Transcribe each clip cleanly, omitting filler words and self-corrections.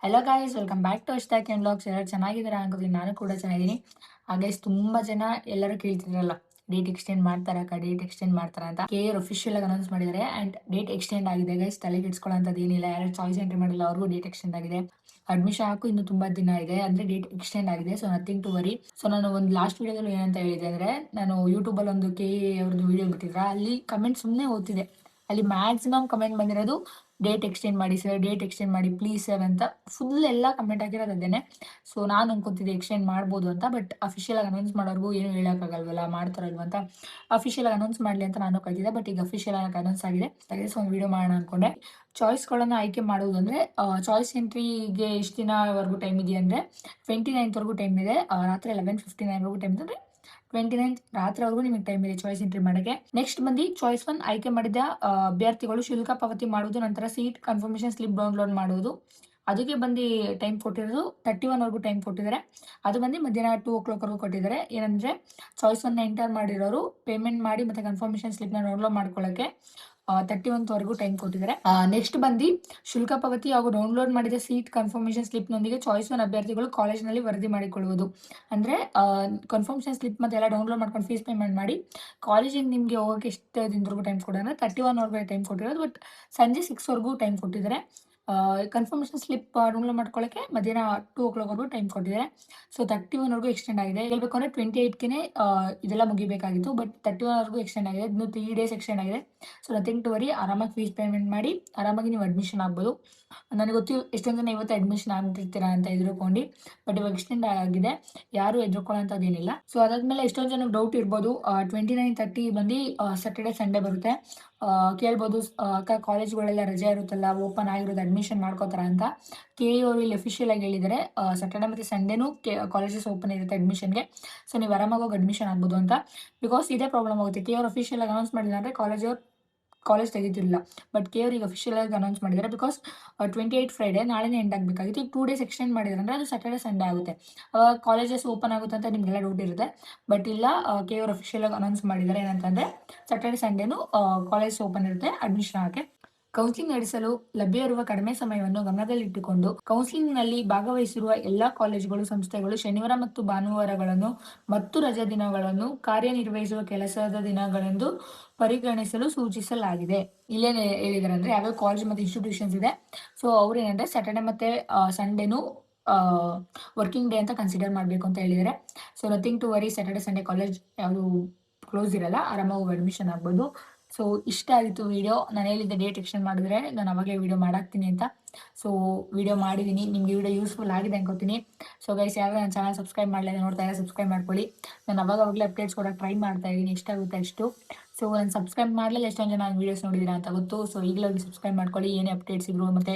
Hello guys, welcome back to ಅಷ್ಟಾಕ್ and blogs. ಎಲ್ಲರೂ ಚೆನ್ನಾಗಿದ್ದೀರಾ ಅನ್ಕೋತೀನಿ. ನಾನು ಕೂಡ ಚೆನ್ನಾಗಿದ್ದೀನಿ. ಗೈಸ್, ತುಂಬಾ ಜನ ಎಲ್ಲರೂ ಕೇಳ್ತಿದ್ರಲ್ಲ, ಡೇಟ್ ಎಕ್ಸ್ಟೆಂಡ್ ಮಾಡ್ತಾರ ಅಂತ. KR ಅಫಿಷಿಯಲ್ ಆಗಿ ಅನೌನ್ಸ್ ಮಾಡಿದ್ದಾರೆ ಅಂಡ್ ಡೇಟ್ ಎಕ್ಸ್ಟೆಂಡ್ ಆಗಿದೆ. ಗೈಸ್, ತಲೆಗೆ ಇಡ್ಸ್ಕೊಳ್ಳೋಂಥದ್ದು ಏನಿಲ್ಲ. ಯಾರು ಚಾಯ್ಸ್ ಎಂಟ್ರಿ ಮಾಡಿಲ್ಲ ಅವ್ರಿಗೂ ಡೇಟ್ ಎಕ್ಸ್ಟೆಂಡ್ ಆಗಿದೆ. ಅಡ್ಮಿಷನ್ ಹಾಕು ಇನ್ನು ತುಂಬಾ ದಿನ ಇದೆ, ಅಂದ್ರೆ ಡೇಟ್ ಎಕ್ಸ್ಟೆಂಡ್ ಆಗಿದೆ. So nothing to worry. So ನಾನು ಒಂದು ಲಾಸ್ಟ್ ವಿಡಿಯೋದಲ್ಲಿ ಏನಂತ ಹೇಳಿದೆ ಅಂದ್ರೆ, ನಾನು ಯೂಟ್ಯೂಬ್ ಅಲ್ಲಿ ಒಂದು ಅವ್ರದ್ದು ವಿಡಿಯೋ ಬಿಟ್ಟಿದ್ರ, ಅಲ್ಲಿ ಕಮೆಂಟ್ ಸುಮ್ಮನೆ ಓದ್ತಿದೆ. ಅಲ್ಲಿ ಮ್ಯಾಕ್ಸಿಮಮ್ ಕಮೆಂಟ್ ಬಂದಿರೋದು ಡೇಟ್ ಎಕ್ಸ್ಟೆಂಡ್ ಮಾಡಿ ಸರ್, ಡೇಟ್ ಎಕ್ಸ್ಟೆಂಡ್ ಮಾಡಿ ಪ್ಲೀಸ್ ಸರ್ ಅಂತ ಫುಲ್ ಎಲ್ಲ ಕಮೆಂಟ್ ಹಾಕಿರೋದು ಅದೇನೆ. ಸೊ ನಾನು ಅನ್ಕೊತಿದ್ದೆ ಎಕ್ಸ್ಟೆಂಡ್ ಮಾಡ್ಬೋದು ಅಂತ, ಬಟ್ ಅಫಿಷಿಯಲ್ ಆಗಿ ಅನೌನ್ಸ್ ಮಾಡೋರ್ಗು ಏನು ಹೇಳೋಕ್ಕಾಗಲ್ವಲ್ಲ, ಮಾಡ್ತಾರಲ್ವ ಅಂತ. ಅಫಿಷಿಯಲ್ ಆಗಿ ಅನೌನ್ಸ್ ಮಾಡಲಿ ಅಂತ ನಾನು ಕಾಯ್ತಿದ್ದೆ, ಬಟ್ ಈಗ ಅಫಿಷಿಯಲ್ ಆಗಿ ಅನೌನ್ಸ್ ಆಗಿದೆ. ಸೊ ಒಂದು ವಿಡಿಯೋ ಮಾಡೋಣ ಅನ್ಕೊಂಡೆ. ಚಾಯ್ಸ್ಗಳನ್ನು ಆಯ್ಕೆ ಮಾಡುವುದಂದ್ರೆ, ಚಾಯ್ಸ್ ಎಂಟ್ರಿಗೆ ಎಷ್ಟು ದಿನವರೆಗೂ ಟೈಮ್ ಇದೆಯಾ ಅಂದರೆ 29th ಟೈಮ್ ಇದೆ. ರಾತ್ರಿ 11:59 ಟೈಮ್ ಇದೆ. 29th ರಾತ್ರಿವರೆಗೂ ನಿಮಗೆ ಟೈಮ್ ಇದೆ ಚಾಯ್ಸ್ ಎಂಟ್ರಿ ಮಾಡೋಕ್ಕೆ. ನೆಕ್ಸ್ಟ್ ಬಂದು ಚಾಯ್ಸ್ 1 ಆಯ್ಕೆ ಮಾಡಿದ ಅಭ್ಯರ್ಥಿಗಳು ಶುಲ್ಕ ಪಾವತಿ ಮಾಡುವುದು, ನಂತರ ಸೀಟ್ ಕನ್ಫರ್ಮೇಷನ್ ಸ್ಲಿಪ್ ಡೌನ್ಲೋಡ್ ಮಾಡುವುದು. ಅದಕ್ಕೆ ಬಂದು ಟೈಮ್ ಕೊಟ್ಟಿರೋದು 31ವರೆಗೂ ಟೈಮ್ ಕೊಟ್ಟಿದ್ದಾರೆ. ಅದು ಬಂದು ಮಧ್ಯಾಹ್ನ 2 o'clock ಕೊಟ್ಟಿದ್ದಾರೆ. ಏನಂದ್ರೆ ಚಾಯ್ಸ್ 1 ಎಂಟರ್ ಮಾಡಿರೋರು ಪೇಮೆಂಟ್ ಮಾಡಿ ಮತ್ತೆ ಕನ್ಫರ್ಮೇಷನ್ ಸ್ಲಿಪ್ನ ಡೌನ್ಲೋಡ್ ಮಾಡ್ಕೊಳ್ಳೋಕ್ಕೆ 31ವರೆಗೂ ಟೈಮ್ ಕೊಟ್ಟಿದ್ದಾರೆ. ನೆಕ್ಸ್ಟ್ ಬಂದು ಶುಲ್ಕ ಪಾವತಿ ಹಾಗೂ ಡೌನ್ಲೋಡ್ ಮಾಡಿದ ಸೀಟ್ ಕನ್ಫರ್ಮೇಷನ್ ಸ್ಲಿಪ್ನೊಂದಿಗೆ ಚಾಯ್ಸ್ 1 ಅಭ್ಯರ್ಥಿಗಳು ಕಾಲೇಜಿನಲ್ಲಿ ವರದಿ ಮಾಡಿಕೊಳ್ಳುವುದು. ಅಂದರೆ ಕನ್ಫರ್ಮೇಷನ್ ಸ್ಲಿಪ್ ಮತ್ತೆ ಎಲ್ಲ ಡೌನ್ಲೋಡ್ ಮಾಡ್ಕೊಂಡು ಫೀಸ್ ಪೇಮೆಂಟ್ ಮಾಡಿ ಕಾಲೇಜಿಗೆ ನಿಮಗೆ ಹೋಗೋಕ್ಕೆ ಎಷ್ಟು ದಿನದವರೆಗೂ ಟೈಮ್ ಕೊಡೋಣ, 31ವರೆಗೂ ಟೈಮ್ ಕೊಟ್ಟಿರೋದು. ಬಟ್ ಸಂಜೆ 6ವರೆಗೂ ಟೈಮ್ ಕೊಟ್ಟಿದ್ದಾರೆ. ಕನ್ಫರ್ಮೇಷನ್ ಸ್ಲಿಪ್ ಡೌನ್ಲೋಡ್ ಮಾಡ್ಕೊಳ್ಳೋಕ್ಕೆ ಮಧ್ಯಾಹ್ನ 2 o'clock ಟೈಮ್ ಕೊಟ್ಟಿದ್ದಾರೆ. ಸೊ 31ವರೆಗೂ ಎಕ್ಸ್ಟೆಂಡ್ ಆಗಿದೆ. ಹೇಳ್ಬೇಕು ಅಂದರೆ 28ಗೆ ಇದೆಲ್ಲ ಮುಗಿಬೇಕಾಗಿತ್ತು, ಬಟ್ 31ವರೆಗೂ ಎಕ್ಸ್ಟೆಂಡ್ ಆಗಿದೆ. ಇನ್ನು 3 days ಎಕ್ಸ್ಟೆಂಡ್ ಆಗಿದೆ. So nothing to worry. ಆರಾಮಾಗಿ ಫೀಸ್ ಪೇಮೆಂಟ್ ಮಾಡಿ ಆರಾಮಾಗಿ ನೀವು ಅಡ್ಮಿಷನ್ ಆಗ್ಬೋದು. ನನಗೆ ಗೊತ್ತು ಎಷ್ಟೊಂದು ಜನ ಇವತ್ತು ಅಡ್ಮಿಷನ್ ಆಗ್ತಿರ್ತೀರಾ ಅಂತ ಎದುರುಕೊಂಡು, ಬಟ್ ಇವಾಗ ಎಕ್ಸ್ಟೆಂಡ್ ಆಗಿದೆ, ಯಾರು ಎದುರ್ಕೊಳ್ಳೋಂಥದ್ದೇನಿಲ್ಲ. ಸೊ ಅದಾದ್ಮೇಲೆ ಎಷ್ಟೊಂದು ಜನಕ್ಕೆ ಡೌಟ್ ಇರ್ಬೋದು, 29, 30 ಬಂದು ಸ್ಯಾಟರ್ಡೆ ಸಂಡೇ ಬರುತ್ತೆ. ಕೇಳ್ಬೋದು, ಅಕ್ಕ ಕಾಲೇಜ್ಗಳೆಲ್ಲ ರಜೆ ಇರುತ್ತಲ್ಲ, ಓಪನ್ ಆಗಿರೋದು ಅಡ್ಮಿಷನ್ ಮಾಡ್ಕೋತಾರ ಅಂತ. ಅವರು ಇಲ್ಲಿ ಅಫಿಷಿಯಲ್ ಆಗಿ ಹೇಳಿದ್ದಾರೆ, ಸ್ಯಾಟರ್ಡೆ ಮತ್ತು ಸಂಡೇನೂ ಕಾಲೇಜಸ್ ಓಪನ್ ಇರುತ್ತೆ ಅಡ್ಮಿಷನ್ಗೆ. ಸೊ ನೀವು ಆರಾಮಾಗಿ ಹೋಗಿ ಅಡ್ಮಿಷನ್ ಆಗ್ಬೋದು ಅಂತ. ಬಿಕಾಸ್ ಇದೇ ಪ್ರಾಬ್ಲಮ್ ಆಗುತ್ತೆ, ಅವರು ಅಫಿಷಿಯಲ್ ಆಗಿ ಅನೌನ್ಸ್ ಮಾಡಿಲ್ಲ ಅಂದರೆ ಕಾಲೇಜ್ ತೆಗಿತಿರಲಿಲ್ಲ. ಬಟ್ ಈಗ ಅಫಿಷಿಯಲ್ ಆಗಿ ಅನೌನ್ಸ್ ಮಾಡಿದ್ದಾರೆ. ಬಿಕಾಸ್ 28 ಫ್ರೈಡೆ ನಾಳೆನೇ ಎಂಡ್ ಆಗಬೇಕಾಗಿತ್ತು. ಈಗ 2 days ಎಕ್ಸ್ಟೆಂಡ್ ಮಾಡಿದ್ದಾರೆ ಅಂದರೆ ಅದು ಸ್ಯಾಟರ್ಡೆ ಸಂಡೇ ಆಗುತ್ತೆ. ಕಾಲೇಜಸ್ ಓಪನ್ ಆಗುತ್ತೆ ಅಂತ ನಿಮಗೆಲ್ಲ ಡೌಟ್ ಇರುತ್ತೆ. ಬಟ್ ಇಲ್ಲ, ಅವರು ಅಫಿಷಿಯಲ್ ಆಗಿ ಅನೌನ್ಸ್ ಮಾಡಿದ್ದಾರೆ. ಏನಂತಂದರೆ ಸ್ಯಾಟರ್ಡೆ ಸಂಡೇನು ಕಾಲೇಜ್ ಓಪನ್ ಇರುತ್ತೆ ಅಡ್ಮಿಷನ್ ಆಗೋಕ್ಕೆ. ಕೌನ್ಸಿಲಿಂಗ್ ನಡೆಸಲು ಲಭ್ಯ ಇರುವ ಕಡಿಮೆ ಸಮಯವನ್ನು ಗಮನದಲ್ಲಿಟ್ಟುಕೊಂಡು ಕೌನ್ಸಿಲಿಂಗ್ನಲ್ಲಿ ಭಾಗವಹಿಸಿರುವ ಎಲ್ಲಾ ಕಾಲೇಜುಗಳು, ಸಂಸ್ಥೆಗಳು ಶನಿವಾರ ಮತ್ತು ಭಾನುವಾರಗಳನ್ನು ಮತ್ತು ರಜಾ ದಿನಗಳನ್ನು ಕಾರ್ಯನಿರ್ವಹಿಸುವ ಕೆಲಸದ ದಿನಗಳೆಂದು ಪರಿಗಣಿಸಲು ಸೂಚಿಸಲಾಗಿದೆ. ಇಲ್ಲೇನು ಹೇಳಿದ್ದಾರೆ ಅಂದರೆ, ಯಾವ್ಯಾವ ಕಾಲೇಜ್ ಮತ್ತು ಇನ್ಸ್ಟಿಟ್ಯೂಷನ್ಸ್ ಇದೆ, ಸೊ ಅವ್ರು ಏನಂದರೆ ಸ್ಯಾಟರ್ಡೆ ಮತ್ತು ಸಂಡೇನು ವರ್ಕಿಂಗ್ ಡೇ ಅಂತ ಕನ್ಸಿಡರ್ ಮಾಡಬೇಕು ಅಂತ ಹೇಳಿದ್ದಾರೆ. So nothing to worry. Saturday Sunday college ಯಾವುದು ಕ್ಲೋಸ್ ಇರಲ್ಲ, ಆರಾಮಾಗಿ ಅಡ್ಮಿಷನ್ ಆಗ್ಬೋದು. ಸೊ ಇಷ್ಟ ಆಗಿತ್ತು ವಿಡಿಯೋ. ನಾನು ಹೇಳಿದ್ದೆ ಡೇಟ್ ಎಕ್ಸ್ಟೆಂಡ್ ಮಾಡಿದ್ರೆ ನಾನು ಅವಾಗೇ ವಿಡಿಯೋ ಮಾಡಾಕ್ತೀನಿ ಅಂತ. ಸೊ ವಿಡಿಯೋ ಮಾಡಿದ್ದೀನಿ, ನಿಮಗೆ ವಿಡಿಯೋ ಯೂಸ್ಫುಲ್ ಆಗಿದೆ ಅನ್ಕೋತೀನಿ. ಸೊ ಗೈಸ್, ಯಾರು ನನ್ನ ಚಾನಲ್ ಸಬ್ಸ್ಕ್ರೈಬ್ ಮಾಡಲಿಲ್ಲ ನೋಡ್ತಾ ಇದ್ದಾರೆ, ಸಬ್ಸ್ಕ್ರೈಬ್ ಮಾಡ್ಕೊಳ್ಳಿ. ನಾನು ಅವಾಗಲೇ ಅಪ್ಡೇಟ್ಸ್ ಕೊಡೋಕೆ ಟ್ರೈ ಮಾಡ್ತಾ ಇದ್ದೀನಿ, ಎಷ್ಟಾಗುತ್ತೆ ಅಷ್ಟು. ಸೊ ನಾನು ಸಬ್ಸ್ಕ್ರೈಬ್ ಮಾಡಲಿಲ್ಲ, ಎಷ್ಟೊಂದು ಜನ ವೀಡಿಯೋಸ್ ನೋಡಿದ್ದೀರಾ ಅಂತ ಗೊತ್ತು. ಸೊ ಈಗಲೇ ಹೋಗಿ ಸಬ್ಸ್ಕ್ರೈಬ್ ಮಾಡ್ಕೊಳ್ಳಿ. ಏನೇ ಅಪ್ಡೇಟ್ಸ್ ಇದ್ರು ಮತ್ತು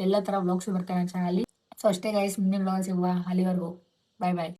ಎಲ್ಲ ಥರ ವ್ಲಾಗ್ಸ್ ಬರ್ತಾರೆ ನನ್ನ ಚಾನಲ್ಲಿ. ಸೊ ಅಷ್ಟೇ ಗೈಸ್, ಮುಂದಿನ ವ್ಲಾಗ್ ಸಿಗುವ. ಅಲ್ಲಿವರೆಗೂ ಬಾಯ್ ಬಾಯ್.